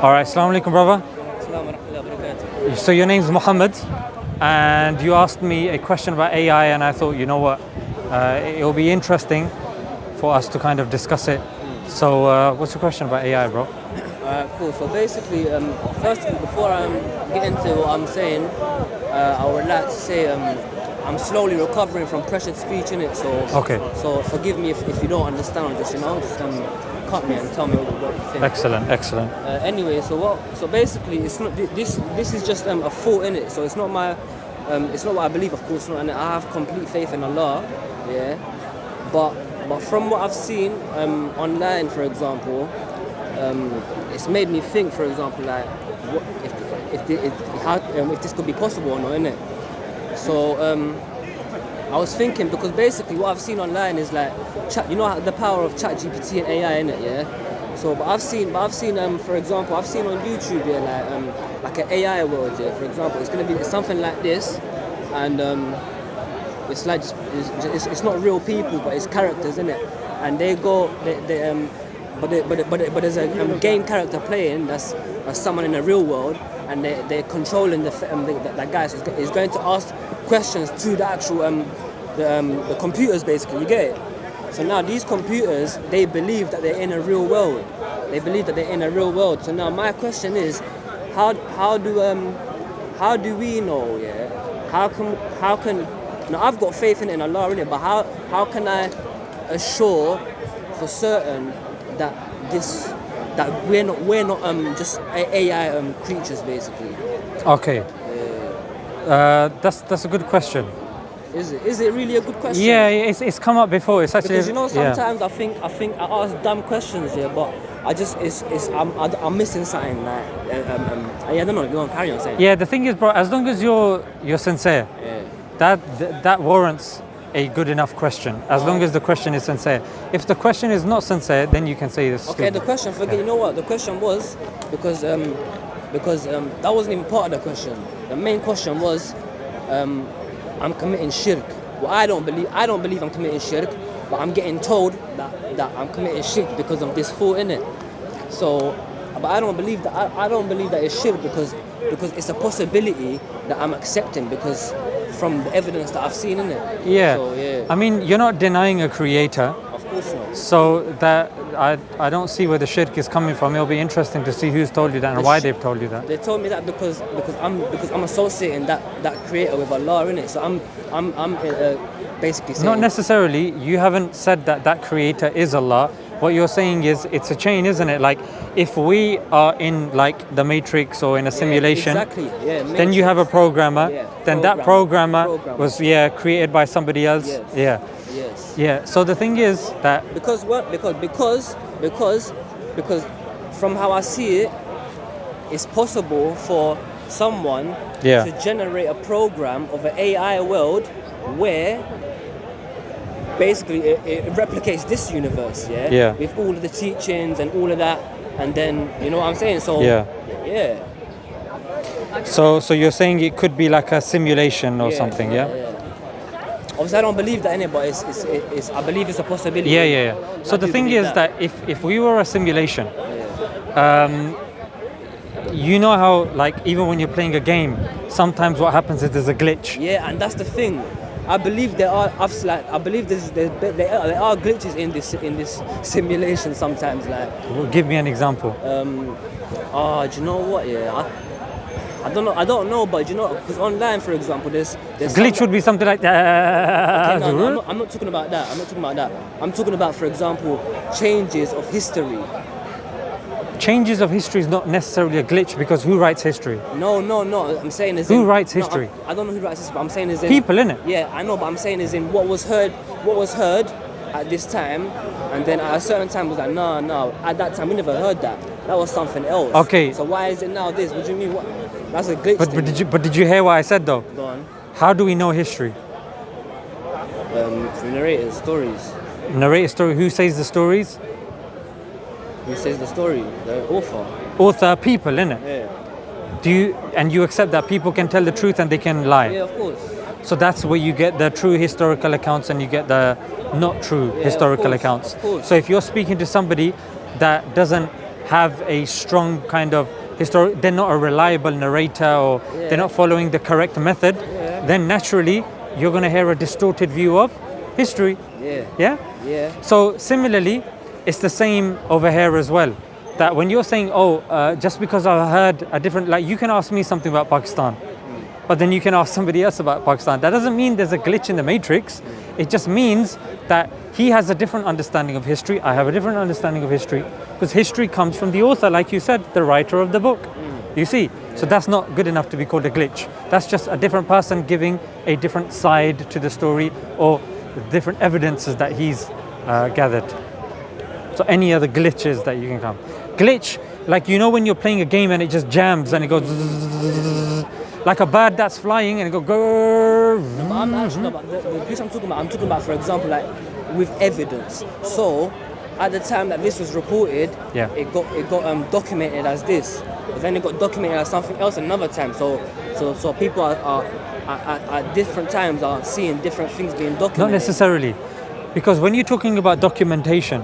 All right, assalamu alaikum, brother. Assalamu alaikum wa barakatuh. So your name's Muhammad, and you asked me a question about AI, and I thought, you know what, it'll be interesting for us to kind of discuss it. So what's your question about AI, bro? Cool. So basically, first of all, before I get into what I'm saying, I would like to say I'm slowly recovering from pressured speech in it. So Okay. So forgive me if you don't understand, or just cut me and tell me what you think. Excellent, excellent. Anyway, so basically, it's not this is just a thought in it. So it's not it's not what I believe, of course not, and I have complete faith in Allah. Yeah, but from what I've seen online, for example, it's made me think, for example, like what if this could be possible or not, innit? So I was thinking, because basically what I've seen online is like you know the power of ChatGPT and AI, innit? Yeah. So, but I've seen, for example, I've seen on YouTube, yeah, like an AI world, yeah. For example, it's gonna be something like this, and it's like it's not real people, but it's characters, innit? And but there's a game character playing that's someone in the real world, and they're controlling that guy. So is going to ask questions to the actual the computers, basically. You get it? So now these computers, they believe that they're in a real world. They believe that they're in a real world. So now my question is, how do we know? Yeah, how can now I've got faith in Allah, innit? But how can I assure for certain that we're not just AI creatures, basically? Okay. That's a good question. Is it really a good question? Yeah, it's come up before. It's actually, because you know, sometimes I think I ask dumb questions, yeah, but I'm missing something, like I don't know. Go on, carry on saying. Yeah, the thing is, bro, as long as you're sincere, Yeah. that warrants a good enough question. As long as the question is sincere. If the question is not sincere, then you can say this. Okay, the question. Forget. You know what? The question was because that wasn't even part of the question. The main question was, I'm committing shirk. Well, I don't believe I'm committing shirk, but I'm getting told that I'm committing shirk because of this thought in it. So, but I don't believe that it's shirk because it's a possibility that I'm accepting, because from the evidence that I've seen in it. Yeah. So, yeah. I mean, you're not denying a creator. Of course not. So that I don't see where the shirk is coming from. It'll be interesting to see who's told you that and why they've told you that. They told me that because I'm associating that creator with Allah, innit? So I'm basically saying. Not necessarily. You haven't said that creator is Allah. What you're saying is it's a chain, isn't it? Like if we are in like the Matrix or in a simulation, exactly. Yeah. then you have a programmer. Yeah, then that programmer was created by somebody else. Yes. Yeah. Yes. Yeah. So the thing is that because from how I see it, it's possible for someone to generate a program of an AI world where basically it replicates this universe, with all of the teachings and all of that, and then you know what I'm saying. So yeah. So you're saying it could be like a simulation or something, yeah? Obviously, I don't believe that in it, but it's I believe it's a possibility. Yeah. So the thing is that if we were a simulation, you know how like even when you're playing a game, sometimes what happens is there's a glitch. Yeah, and that's the thing. I believe there are glitches in this simulation sometimes. Like, Well, give me an example. Do you know what? Yeah, I don't know, but you know, because online, for example, there's Glitch would be something like that. Okay, no, I'm not talking about that. I'm talking about, for example, changes of history. Changes of history is not necessarily a glitch, because who writes history? No. I'm saying is who writes history? I don't know who writes history, but I'm saying is in people, innit? Yeah, I know, but I'm saying is in what was heard at this time, and then at a certain time was like no. At that time we never heard that. That was something else. Okay. So why is it now this? What do you mean? What? That's a glitch. But did you hear what I said though? Go on. How do we know history? Through narrators, stories. Narrate a story. Who says the stories? Who says the story? The author. Author, people, innit? Yeah. And you accept that people can tell the truth and they can lie? Yeah, of course. So that's where you get the true historical accounts and you get the not true historical accounts. Of course. So if you're speaking to somebody that doesn't have a strong kind of history, they're not a reliable narrator, or they're not following the correct method, then naturally you're going to hear a distorted view of history. Yeah? Yeah. So similarly, it's the same over here as well. That when you're saying, just because I've heard a different, like you can ask me something about Pakistan, but then you can ask somebody else about Pakistan. That doesn't mean there's a glitch in the matrix. It just means that he has a different understanding of history. I have a different understanding of history, because history comes from the author, like you said, the writer of the book. You see? So that's not good enough to be called a glitch. That's just a different person giving a different side to the story, or different evidences that he's gathered. So any other glitches that you can come. Glitch, like when you're playing a game and it just jams and it goes zzzz, like a bird that's flying and it goes grrr. No, but I'm actually, no, but the glitch I'm talking about, for example, like with evidence. So at the time that this was reported, it got documented as this, but then it got documented as something else another time. So people are at different times are seeing different things being documented. Not necessarily, because when you're talking about documentation,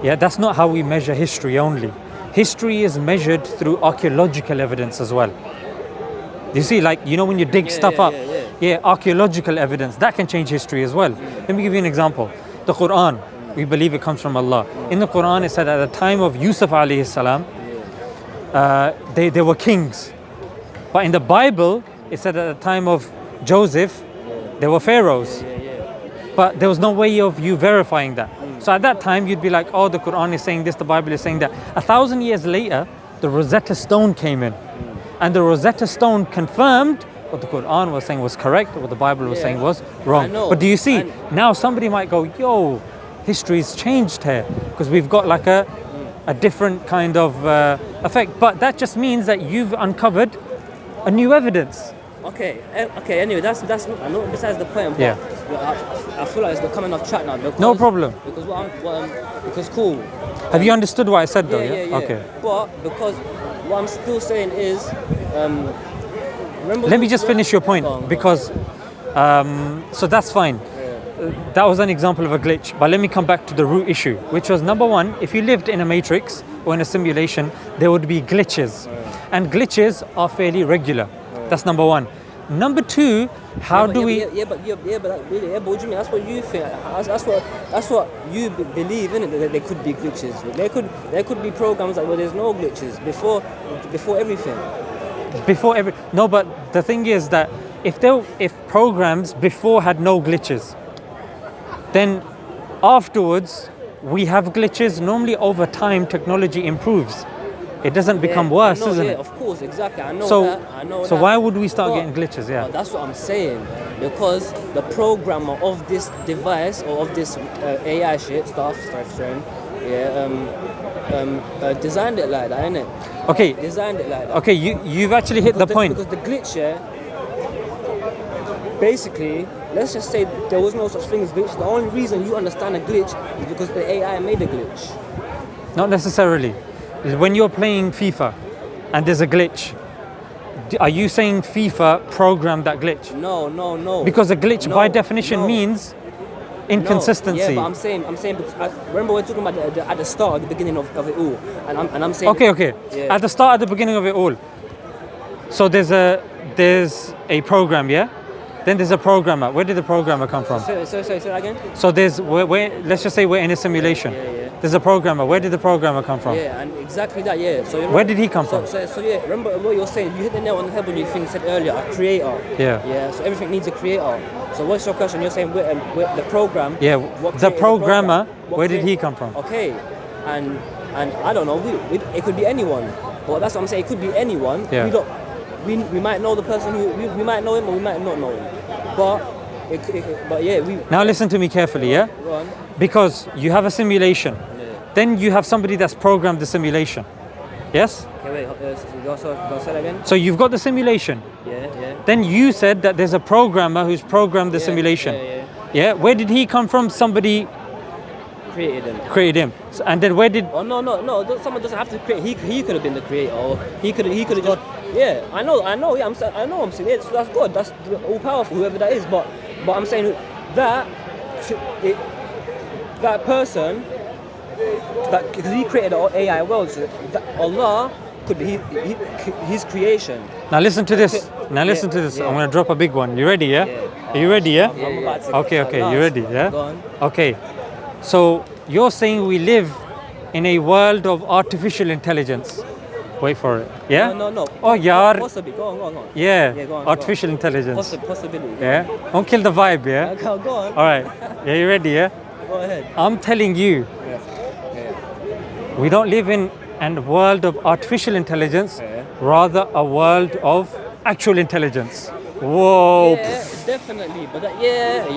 that's not how we measure history only. History is measured through archaeological evidence as well. You see, like, when you dig stuff up, archaeological evidence, that can change history as well. Let me give you an example. The Quran, we believe it comes from Allah. In the Quran, it said at the time of Yusuf alayhi salam, they were kings. But in the Bible, it said at the time of Joseph, they were pharaohs. But there was no way of you verifying that. So at that time, you'd be like, oh, the Quran is saying this, the Bible is saying that. 1,000 years later, the Rosetta Stone came in. And the Rosetta Stone confirmed what the Quran was saying was correct, what the Bible was saying was wrong. But do you see, now somebody might go, yo, history's changed here, because we've got like a different kind of effect. But that just means that you've uncovered a new evidence. Okay. Anyway, that's I know besides the point. But I feel like it's becoming off track now. Because, no problem. Because because cool. Have you understood what I said though? Yeah. Okay. But because what I'm still saying is, remember. Let me just finish your point, because so that's fine. That was an example of a glitch, but let me come back to the root issue, which was number one, if you lived in a matrix or in a simulation, there would be glitches. And glitches are fairly regular. That's number one. Number two, how do we... But what do you mean? That's what you think. That's what you believe in it. That there could be glitches. There could be programs like where there's no glitches before everything. No, but the thing is that if programs before had no glitches, then afterwards we have glitches. Normally over time technology improves. It doesn't become worse, isn't it? Of course, exactly. I know that. So why would we start getting glitches? But that's what I'm saying. Because the programmer of this device or of this AI stuff, designed it like that, innit? Okay. Designed it like that. Okay, you've actually hit the point. Because the glitch, basically, let's just say there was no such thing as glitch. The only reason you understand a glitch is because the AI made a glitch. Not necessarily. When you're playing FIFA and there's a glitch, are you saying FIFA programmed that glitch? No. Because a glitch by definition means inconsistency. Yeah, but I'm saying because remember we're talking about at the start, at the beginning of it all, and I'm saying. Okay. Yeah. At the start, at the beginning of it all. So there's a program, yeah. Then there's a programmer. Where did the programmer come from? Say that again. So let's just say we're in a simulation. Yeah. There's a programmer. Where did the programmer come from? Yeah, and exactly that. Yeah. So where did he come from? So remember what you're saying. You hit the nail on the head when you said earlier, a creator. Yeah. Yeah. So everything needs a creator. So what's your question? You're saying where the program. Yeah. The programmer. Where did he come from? Okay. And I don't know. It could be anyone. But that's what I'm saying. It could be anyone. Yeah. We might know the person who we might know him or we might not know him. But yeah, now listen to me carefully, yeah? Go on. Because you have a simulation. Yeah. Then you have somebody that's programmed the simulation. Yes? Okay, wait, go say that again. So you've got the simulation. Yeah. Then you said that there's a programmer who's programmed the simulation. Yeah. Where did he come from? Somebody created him. So, and then where did... Oh, no. Someone doesn't have to create. He could have been the creator. Or he could have just... Yeah, I know. Yeah, I'm saying it. So that's good. That's all powerful, whoever that is. But I'm saying that person because He created the AI world, so Allah could be His creation. Now listen to this. Now listen Yeah, to this. yeah. I'm gonna drop a big one. You ready? Yeah. Yeah. Are you ready? Yeah. I'm about to Okay. Okay. You ready? Yeah. Go on. Okay. So you're saying we live in a world of artificial intelligence. Wait for it. Yeah. No. Oh, yaar. Possibly. Go on. Yeah. Yeah, go on, Artificial intelligence. Possibility. Yeah. Don't kill the vibe. Yeah. Go on. All right. Yeah. You ready? Yeah. Go ahead. I'm telling you, Yeah. we don't live in a world of artificial intelligence, Yeah. rather a world of actual intelligence. Whoa. Yeah, definitely. But yeah.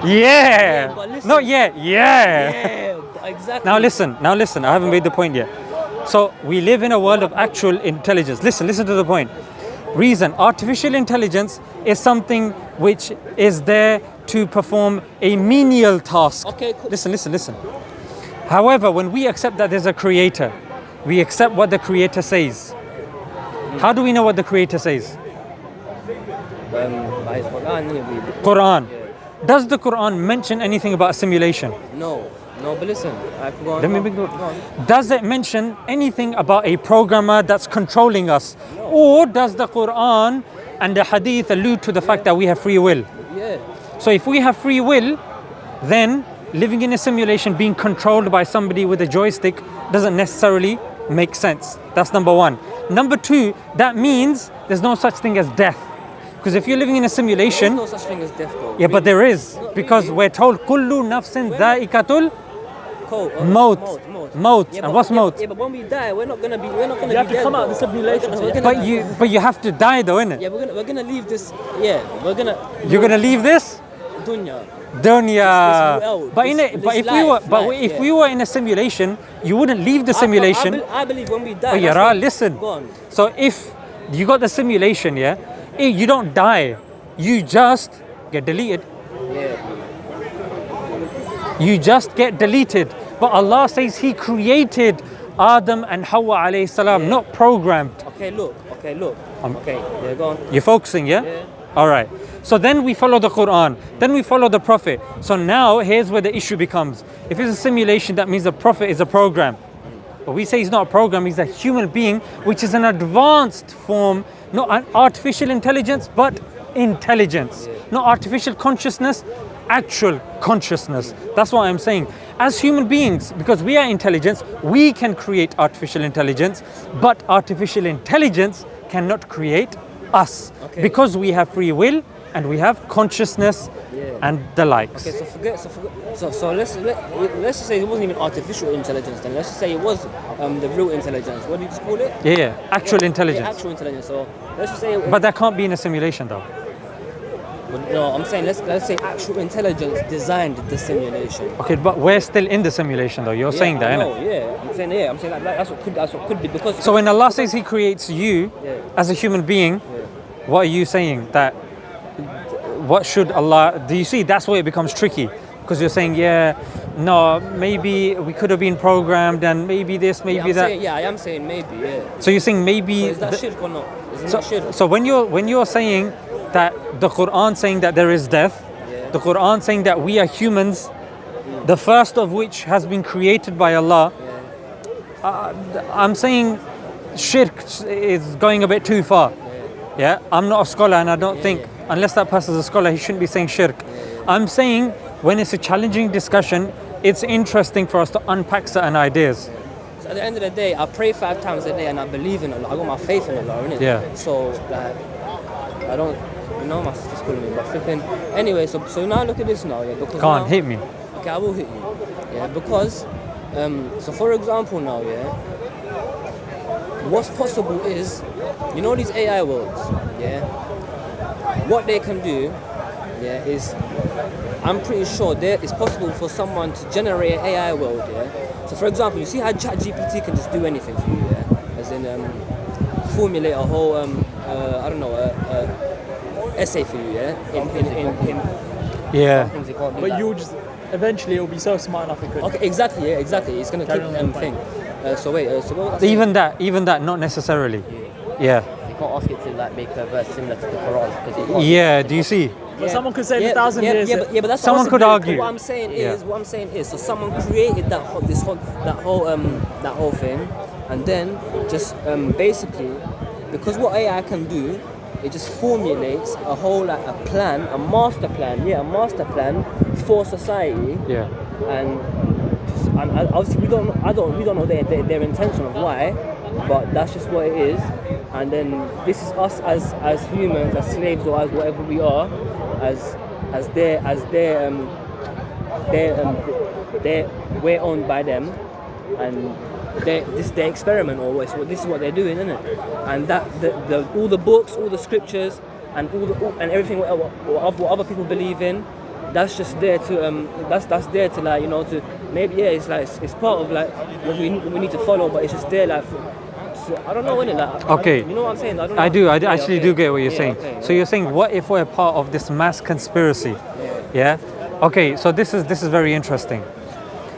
Yeah. but listen. No, yeah. Yeah, exactly. Now listen. I haven't made the point yet. So we live in a world of actual intelligence. Listen to the point. Reason, artificial intelligence is something which is there to perform a menial task. Okay, cool. Listen. However, when we accept that there's a creator, we accept what the creator says. How do we know what the creator says? By His Quran, innit? Quran. Yeah. Does the Quran mention anything about a simulation? No, but listen. Go on. Let me go go. on. Does it mention anything about a programmer that's controlling us? No. Or does the Quran and the Hadith allude to the fact that we have free will? Yeah. So if we have free will, then living in a simulation being controlled by somebody with a joystick doesn't necessarily make sense. That's number one. Number two, that means there's no such thing as death. Because if you're living in a simulation, There's no such thing as death, bro. yeah, but there is. Not Because really. we're told, Kullu nafsin dhaikatul Cool. Maut. Yeah, And but- what's yeah, maut? Yeah, but when we die, we're not gonna be. You have to come out of the simulation. But you have to die though, innit? Yeah, we're gonna leave this. Yeah, we're gonna. You're gonna leave this Dunya. dunya. This world, But in this- it, but this if we were, life, but life, if yeah. we were in a simulation, you wouldn't leave the simulation. I believe when we die. Oh, that's Yara, when- listen. Go on. So if you got the simulation, yeah, you don't die. You just get deleted. Yeah. You just get deleted. But Allah says He created Adam and Hawa alayhi salam, Yeah. not programmed. Okay, look. Okay, yeah, go on. You're focusing, yeah? Yeah. All right. So then we follow the Quran. Then we follow the Prophet. So now here's where the issue becomes. If it's a simulation, that means the Prophet is a program. But we say he's not a program, he's a human being, which is an advanced form, not an artificial intelligence, but intelligence. Not artificial consciousness, actual consciousness. That's what I'm saying. As human beings, because we are intelligence, we can create artificial intelligence, but artificial intelligence cannot create us. Okay. Because we have free will and we have consciousness and the likes. Okay, so let's just say it wasn't even artificial intelligence. Then let's just say it was the real intelligence. What do you just call it? Yeah, actual intelligence. Yeah, actual intelligence. So let's just say. But that can't be in a simulation though. No, I'm saying let's say actual intelligence designed the simulation. Okay, but we're still in the simulation though. You're saying that, innit? I'm saying that's what could be because. So when Allah says He creates you Yeah. as a human being, what are you saying? That what should Allah? Do you see? That's where it becomes tricky because you're saying, no, maybe we could have been programmed, and maybe this, maybe I'm that. saying, I am saying maybe. Yeah. So you're saying maybe. So is that shirk or not? Is it not shirk? So when you're saying that the Quran saying that there is death, the Quran saying that we are humans, the first of which has been created by Allah, I'm saying shirk is going a bit too far. Yeah, I'm not a scholar and I don't think, unless that person's a scholar, he shouldn't be saying shirk. I'm saying when it's a challenging discussion, it's interesting for us to unpack certain ideas. So at the end of the day, I pray 5 times a day and I believe in Allah. I got my faith in Allah, innit? Yeah. So like, I don't, my sister's calling me, but flipping. Anyway, so now look at this now, yeah. Because Go on, now- hit me. Okay, I will hit you. Yeah, because so for example now, yeah, what's possible is, these AI worlds, yeah, what they can do, yeah, is I'm pretty sure it's possible for someone to generate an AI world, yeah. So for example, you see how ChatGPT can just do anything for you, yeah, as in formulate a whole essay for you, yeah, in Yeah. things it can't do But that. you'll just eventually it'll be so smart enough it could. Okay, exactly. Yeah, exactly. It's gonna Carry keep on with the thing. So wait. So what was I saying? Even that, not necessarily. Yeah. can't ask it to like make a verse similar to the Quran because it can't. Yeah, do you see? But someone could say in 1,000 years. but that's Someone could argue. What I'm saying Yeah. is, so someone created that whole thing, and then just basically, because what AI can do, it just formulates a whole like a master plan for society, Yeah. and obviously we don't know their intention of why, but that's just what it is. And then this is us as humans, as slaves, or as whatever we are, we're owned by them, and this is their experiment always. This is what they're doing, isn't it? And that all the books, all the scriptures, and and everything what other people believe in, that's just there to that's there to like, you know, to maybe it's like it's part of like what we need to follow, but it's just there like. I don't know, innit? Like, Okay. you know what I'm saying? I don't know. I Yeah, actually okay. do get what you're Yeah, saying. okay, So you're saying, what if we're part of this mass conspiracy? Yeah. Okay. So this is very interesting.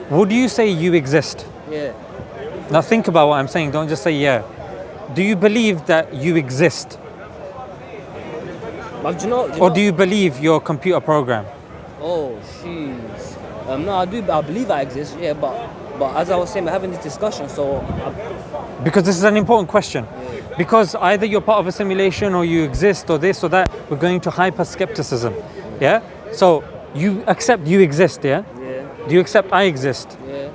Would you say you exist? Yeah. Now think about what I'm saying. Don't just say yeah. Do you believe that you exist, But do you know? or do you believe you're a computer program? Oh, jeez. No, I do. I believe I exist. Yeah, but as I was saying, we're having this discussion, so Because this is an important question. Because either you're part of a simulation, or you exist, or this or that. We're going to hyper skepticism. Yeah. So you accept you exist. Yeah. yeah, Do you accept I exist? yeah.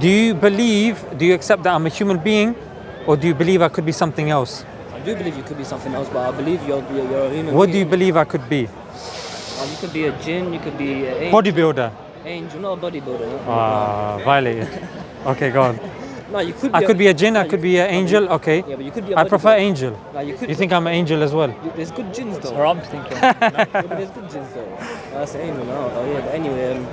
Do you accept that I'm a human being, or do you believe I could be something else? I do believe you could be something else, but I believe you're a human. What do being. you believe I could be? You could be a jinn. You could be an angel. Bodybuilder. Angel, not a bodybuilder. No. Violated. Okay, go on. No, you could. I could be a jinn, no, I you could be an angel, okay. Yeah, but you could be. I prefer angel. Like, you could. You think I'm an angel as well? There's good jinns though. Or I'm thinking. Yeah, but there's good jinns though. That's an angel now. Oh yeah, but anyway.